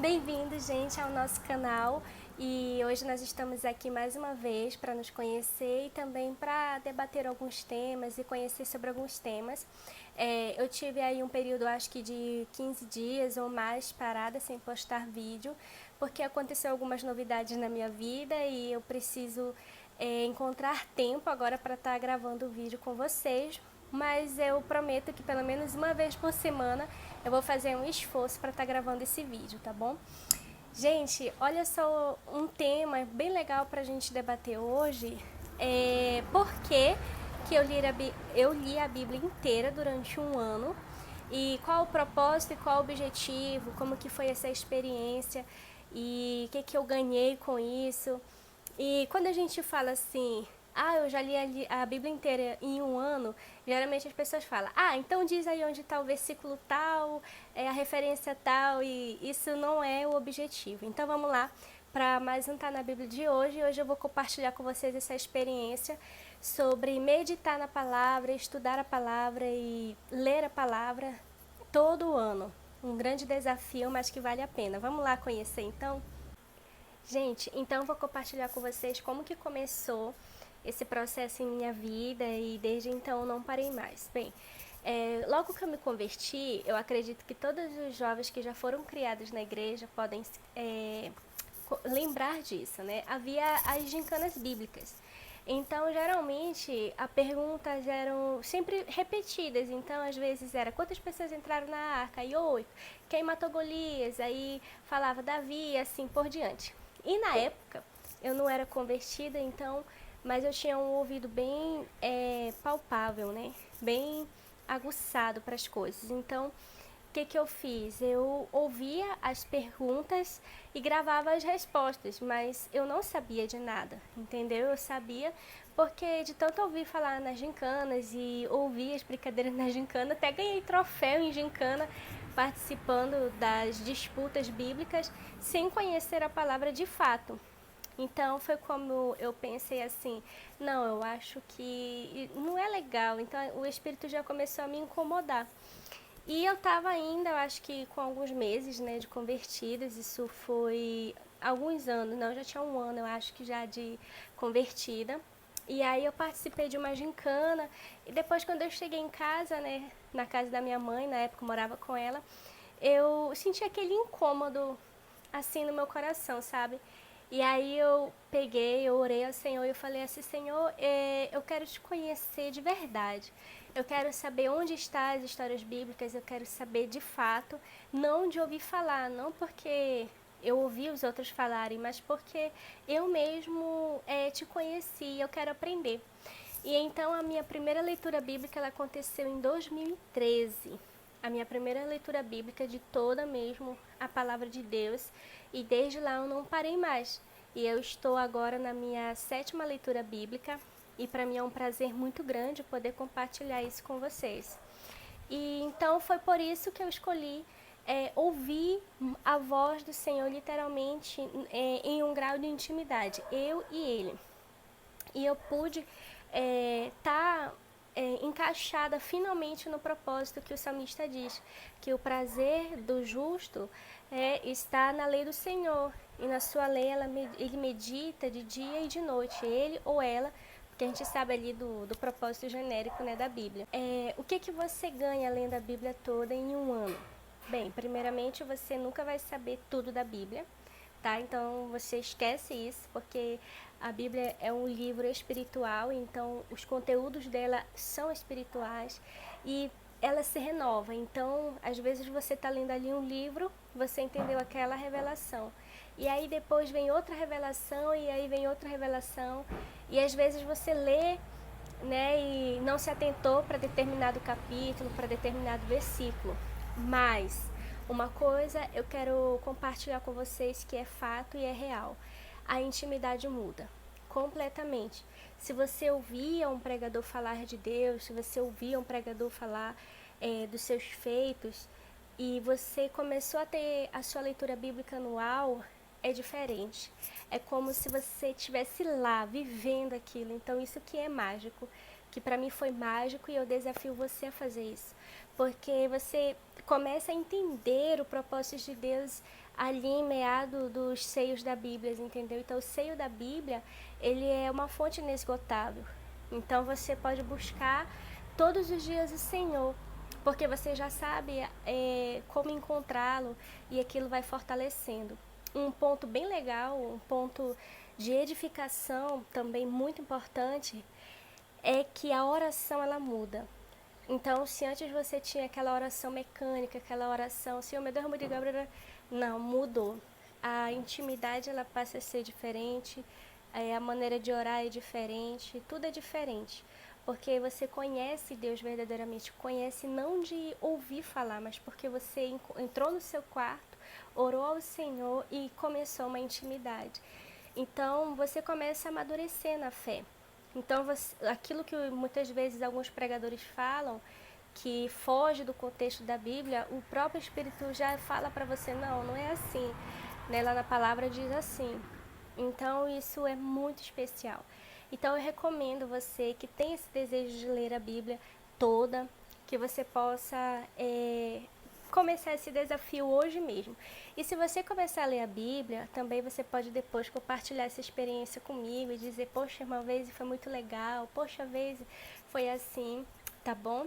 Bem-vindos, gente, ao nosso canal. E hoje nós estamos aqui mais uma vez para nos conhecer e também para debater alguns temas e conhecer sobre alguns temas. Eu tive aí um período, acho que de 15 dias ou mais parada sem postar vídeo, porque aconteceu algumas novidades na minha vida e eu preciso encontrar tempo agora para estar gravando o vídeo com vocês. Mas eu prometo que pelo menos uma vez por semana eu vou fazer um esforço para estar gravando esse vídeo, tá bom? Gente, olha só um tema bem legal para a gente debater hoje. Por que eu li a Bíblia inteira durante um ano e qual o propósito e qual o objetivo, como que foi essa experiência e o que eu ganhei com isso. E quando a gente fala assim, eu já li a Bíblia inteira em um ano, geralmente as pessoas falam, então diz aí onde está o versículo tal, a referência tal, e isso não é o objetivo. Então vamos lá para mais um Tá na Bíblia de hoje. Hoje eu vou compartilhar com vocês essa experiência sobre meditar na palavra, estudar a palavra e ler a palavra todo ano. Um grande desafio, mas que vale a pena. Vamos lá conhecer então? Gente, então eu vou compartilhar com vocês como que começou esse processo em minha vida e desde então não parei mais. Bem, logo que eu me converti, eu acredito que todos os jovens que já foram criados na igreja podem lembrar disso, né? Havia as gincanas bíblicas. Então, geralmente, as perguntas eram sempre repetidas. Então, às vezes era quantas pessoas entraram na arca? E 8. Quem matou Golias? Aí falava Davi, assim por diante. E na época, eu não era convertida, então, mas eu tinha um ouvido bem palpável, né? Bem aguçado para as coisas. Então, que eu fiz? Eu ouvia as perguntas e gravava as respostas, mas eu não sabia de nada, entendeu? Eu sabia porque de tanto ouvir falar nas gincanas e ouvir as brincadeiras na gincana, até ganhei troféu em gincana participando das disputas bíblicas sem conhecer a palavra de fato. Então foi como eu pensei assim, não, eu acho que não é legal. Então o espírito já começou a me incomodar. E eu estava ainda, eu acho que com alguns meses, né, de convertidas, isso foi alguns anos, não, já tinha um ano, eu acho que já de convertida. E aí eu participei de uma gincana, e depois quando eu cheguei em casa, né, na casa da minha mãe, na época eu morava com ela, eu senti aquele incômodo, assim, no meu coração, sabe? E aí eu peguei, eu orei ao Senhor e eu falei assim, Senhor, eu quero te conhecer de verdade. Eu quero saber onde estão as histórias bíblicas, eu quero saber de fato, não de ouvir falar, não porque eu ouvi os outros falarem, mas porque eu mesmo te conheci, eu quero aprender. E então a minha primeira leitura bíblica ela aconteceu em 2013. A minha primeira leitura bíblica de toda mesmo a palavra de Deus. E desde lá eu não parei mais. E eu estou agora na minha 7ª leitura bíblica. E para mim é um prazer muito grande poder compartilhar isso com vocês. E então foi por isso que eu escolhi ouvir a voz do Senhor literalmente em um grau de intimidade, eu e Ele. E eu pude estar encaixada finalmente no propósito que o salmista diz, que o prazer do justo está na lei do Senhor, e na sua lei ele medita de dia e de noite, ele ou ela, porque a gente sabe ali do propósito genérico, né, da Bíblia. O que você ganha lendo a Bíblia toda em um ano? Bem, primeiramente você nunca vai saber tudo da Bíblia, tá? Então você esquece isso, porque a Bíblia é um livro espiritual, então os conteúdos dela são espirituais e ela se renova. Então, às vezes você está lendo ali um livro, você entendeu aquela revelação. E aí depois vem outra revelação, e aí vem outra revelação. E às vezes você lê, né, e não se atentou para determinado capítulo, para determinado versículo. Mas uma coisa eu quero compartilhar com vocês que é fato e é real. A intimidade muda completamente. Se você ouvia um pregador falar de Deus, se você ouvia um pregador falar dos seus feitos e você começou a ter a sua leitura bíblica anual, é diferente. É como se você estivesse lá, vivendo aquilo. Então isso que é mágico, que para mim foi mágico e eu desafio você a fazer isso. Porque você começa a entender o propósito de Deus ali em meado dos seios da Bíblia, entendeu? Então, o seio da Bíblia, ele é uma fonte inesgotável. Então, você pode buscar todos os dias o Senhor, porque você já sabe como encontrá-lo e aquilo vai fortalecendo. Um ponto bem legal, um ponto de edificação também muito importante, é que a oração ela muda. Então, se antes você tinha aquela oração mecânica, aquela oração, Senhor, meu Deus, me diga, não, mudou. A intimidade ela passa a ser diferente, a maneira de orar é diferente, tudo é diferente. Porque você conhece Deus verdadeiramente, conhece não de ouvir falar, mas porque você entrou no seu quarto, orou ao Senhor e começou uma intimidade. Então, você começa a amadurecer na fé. Então, aquilo que muitas vezes alguns pregadores falam, que foge do contexto da Bíblia, o próprio Espírito já fala para você, não, não é assim. Né? Lá na palavra diz assim. Então, isso é muito especial. Então, eu recomendo você que tem esse desejo de ler a Bíblia toda, que você possa começar esse desafio hoje mesmo. E se você começar a ler a Bíblia, também você pode depois compartilhar essa experiência comigo e dizer, poxa, uma vez foi muito legal, poxa, vez foi assim, tá bom?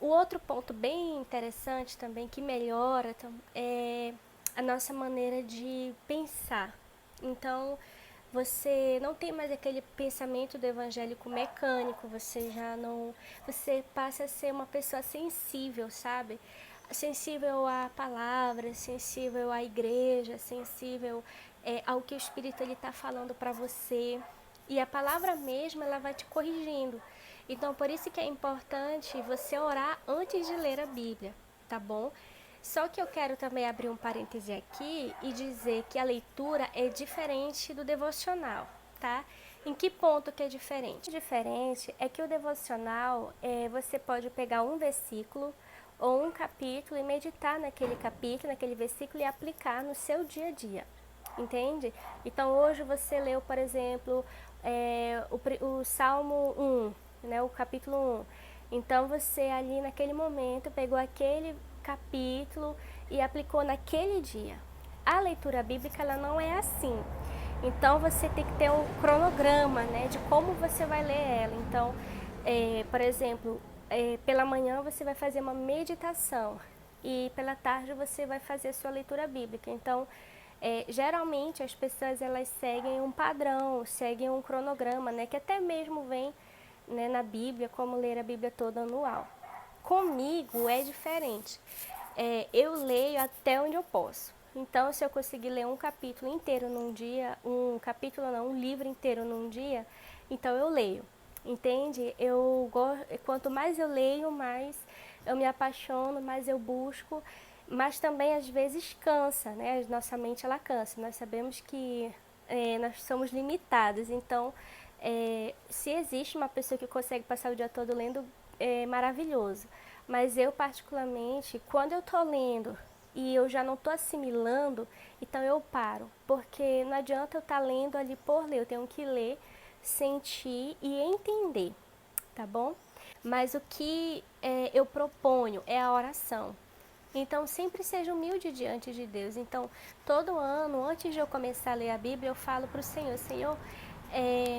O outro ponto bem interessante também, que melhora, é a nossa maneira de pensar. Então, você não tem mais aquele pensamento do evangélico mecânico, você passa a ser uma pessoa sensível, sabe? Sensível à palavra, sensível à igreja, sensível ao que o Espírito ele está falando para você. E a palavra mesmo, ela vai te corrigindo. Então, por isso que é importante você orar antes de ler a Bíblia, tá bom? Só que eu quero também abrir um parêntese aqui e dizer que a leitura é diferente do devocional, tá? Em que ponto que é diferente? O diferente é que o devocional, você pode pegar um versículo ou um capítulo e meditar naquele capítulo, naquele versículo e aplicar no seu dia a dia, entende? Então, hoje você leu, por exemplo, o Salmo 1, né, o capítulo 1. Então, você ali naquele momento pegou aquele capítulo e aplicou naquele dia. A leitura bíblica ela não é assim. Então você tem que ter um cronograma, né, de como você vai ler ela. Então, por exemplo, pela manhã você vai fazer uma meditação e pela tarde você vai fazer a sua leitura bíblica. Então, geralmente as pessoas elas seguem um padrão, seguem um cronograma, né, que até mesmo vem, né, na Bíblia, como ler a Bíblia toda anual. Comigo é diferente. Eu leio até onde eu posso. Então, se eu conseguir ler um capítulo inteiro num dia, um livro inteiro num dia, então eu leio. Entende? Quanto mais eu leio, mais eu me apaixono, mais eu busco, mas também às vezes cansa, né? Nossa mente ela cansa. Nós sabemos que nós somos limitados, então se existe uma pessoa que consegue passar o dia todo lendo, é maravilhoso. Mas eu particularmente, quando eu tô lendo e eu já não tô assimilando, então eu paro, porque não adianta eu estar lendo ali por ler, eu tenho que ler, sentir e entender, tá bom? Mas o que eu proponho é a oração. Então, sempre seja humilde diante de Deus. Então, todo ano, antes de eu começar a ler a Bíblia, eu falo para o Senhor, Senhor,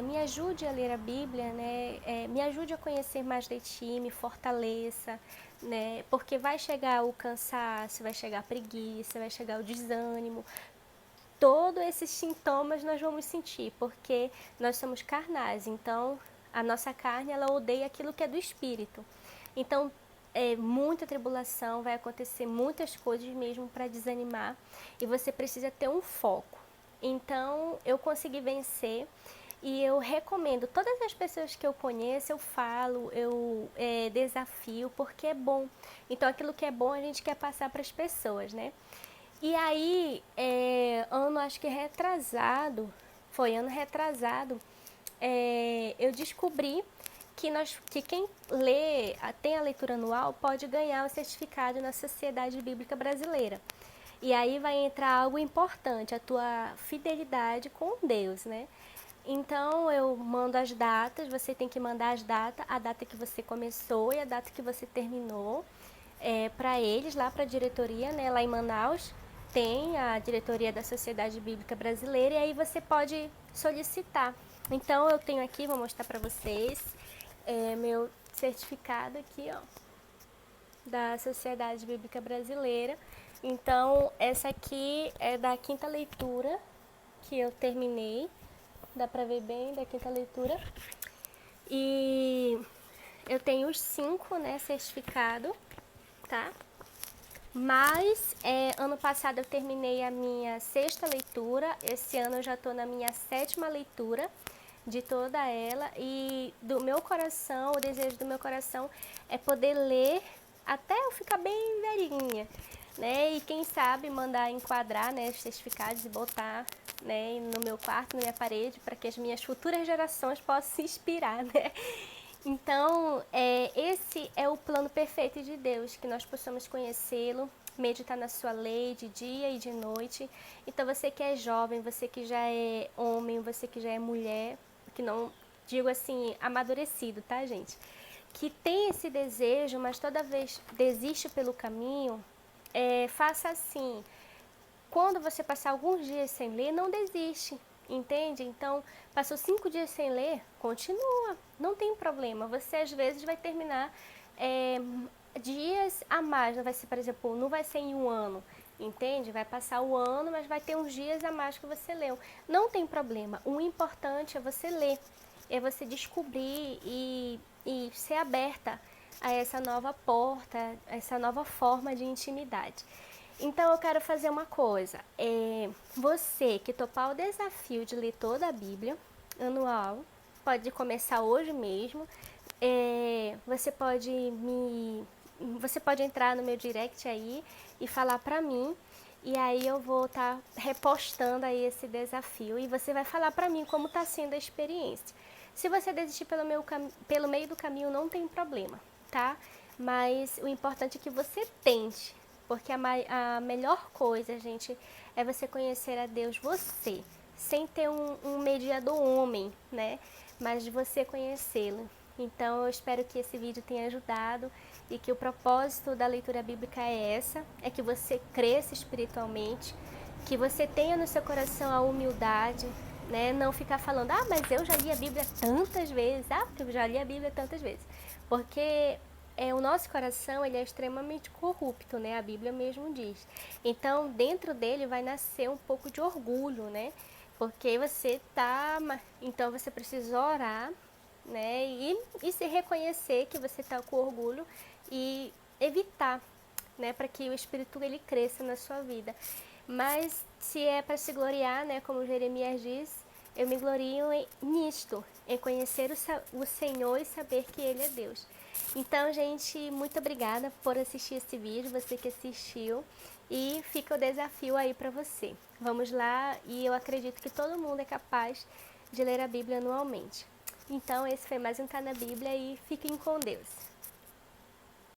me ajude a ler a Bíblia, né? Me ajude a conhecer mais de Ti, me fortaleça, né? Porque vai chegar o cansaço, vai chegar a preguiça, vai chegar o desânimo. Todos esses sintomas nós vamos sentir, porque nós somos carnais. Então, a nossa carne, ela odeia aquilo que é do Espírito. Então, muita tribulação, vai acontecer muitas coisas mesmo para desanimar e você precisa ter um foco. Então, eu consegui vencer e eu recomendo, todas as pessoas que eu conheço, eu falo, eu desafio, porque é bom. Então, aquilo que é bom a gente quer passar para as pessoas, né? E aí, ano acho que retrasado, foi ano retrasado, eu descobri que quem tem a leitura anual pode ganhar o certificado na Sociedade Bíblica Brasileira. E aí vai entrar algo importante, a tua fidelidade com Deus, né? Então eu mando as datas, você tem que mandar as datas, a data que você começou e a data que você terminou, para eles, lá para a diretoria, né, lá em Manaus. tem a diretoria da Sociedade Bíblica Brasileira e aí você pode solicitar. Então eu tenho aqui, vou mostrar para vocês, meu certificado aqui, ó, da Sociedade Bíblica Brasileira. Então essa aqui é da quinta leitura que eu terminei, dá para ver bem da quinta leitura. E eu tenho os 5, né, certificado, tá? Mas ano passado eu terminei a minha 6ª leitura, esse ano eu já estou na minha 7ª leitura de toda ela, e do meu coração, o desejo do meu coração é poder ler até eu ficar bem velhinha, né? E quem sabe mandar enquadrar, né, os certificados e botar, né, no meu quarto, na minha parede, para que as minhas futuras gerações possam se inspirar, né? Então, esse é o plano perfeito de Deus, que nós possamos conhecê-lo, meditar na sua lei de dia e de noite. Então, você que é jovem, você que já é homem, você que já é mulher, que não digo assim, amadurecido, tá, gente? Que tem esse desejo, mas toda vez desiste pelo caminho, faça assim. Quando você passar alguns dias sem ler, não desiste, entende? Então, passou 5 dias sem ler, continua, não tem problema. Você às vezes vai terminar dias a mais, não vai ser, por exemplo, não vai ser em um ano, entende? Vai passar o ano, mas vai ter uns dias a mais que você leu. Não tem problema, o importante é você ler, é você descobrir e ser aberta a essa nova porta, a essa nova forma de intimidade. Então eu quero fazer uma coisa, você que topar o desafio de ler toda a Bíblia anual, pode começar hoje mesmo, você pode entrar no meu direct aí e falar pra mim, e aí eu vou estar repostando aí esse desafio e você vai falar pra mim como tá sendo a experiência. Se você desistir pelo meio do caminho, não tem problema, tá? Mas o importante é que você tente. Porque a melhor coisa, gente, é você conhecer a Deus você, sem ter um mediador homem, né? Mas de você conhecê-lo. Então, eu espero que esse vídeo tenha ajudado e que o propósito da leitura bíblica é que você cresça espiritualmente, que você tenha no seu coração a humildade, né? Não ficar falando, mas eu já li a Bíblia tantas vezes, porque eu já li a Bíblia tantas vezes. Porque o nosso coração ele é extremamente corrupto, né? A Bíblia mesmo diz. Então, dentro dele vai nascer um pouco de orgulho, né? Porque então você precisa orar, né? E se reconhecer que você está com orgulho e evitar, né? Para que o Espírito ele cresça na sua vida. Mas se é para se gloriar, né? Como Jeremias diz, eu me glorio nisto, em conhecer o Senhor e saber que Ele é Deus. Então, gente, muito obrigada por assistir esse vídeo, você que assistiu, e fica o desafio aí para você. Vamos lá, e eu acredito que todo mundo é capaz de ler a Bíblia anualmente. Então, esse foi mais um Tá na Bíblia e fiquem com Deus.